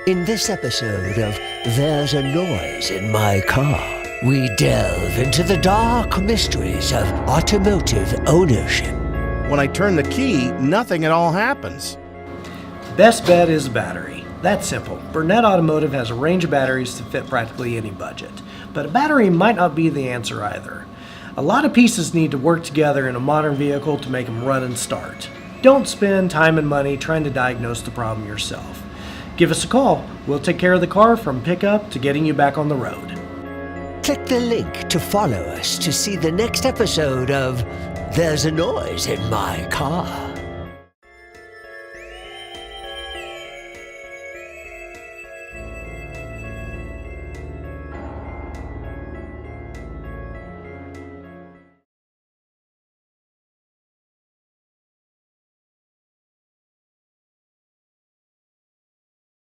In this episode of There's a Noise in My Car, we delve into the dark mysteries of automotive ownership. When I turn the key, nothing at all happens. Best bet is a battery. That's simple. Burnett Automotive has a range of batteries to fit practically any budget. But a battery might not be the answer either. A lot of pieces need to work together in a modern vehicle to make them run and start. Don't spend time and money trying to diagnose the problem yourself. Give us a call. We'll take care of the car from pickup to getting you back on the road. Click the link to follow us to see the next episode of There's a Noise in My Car.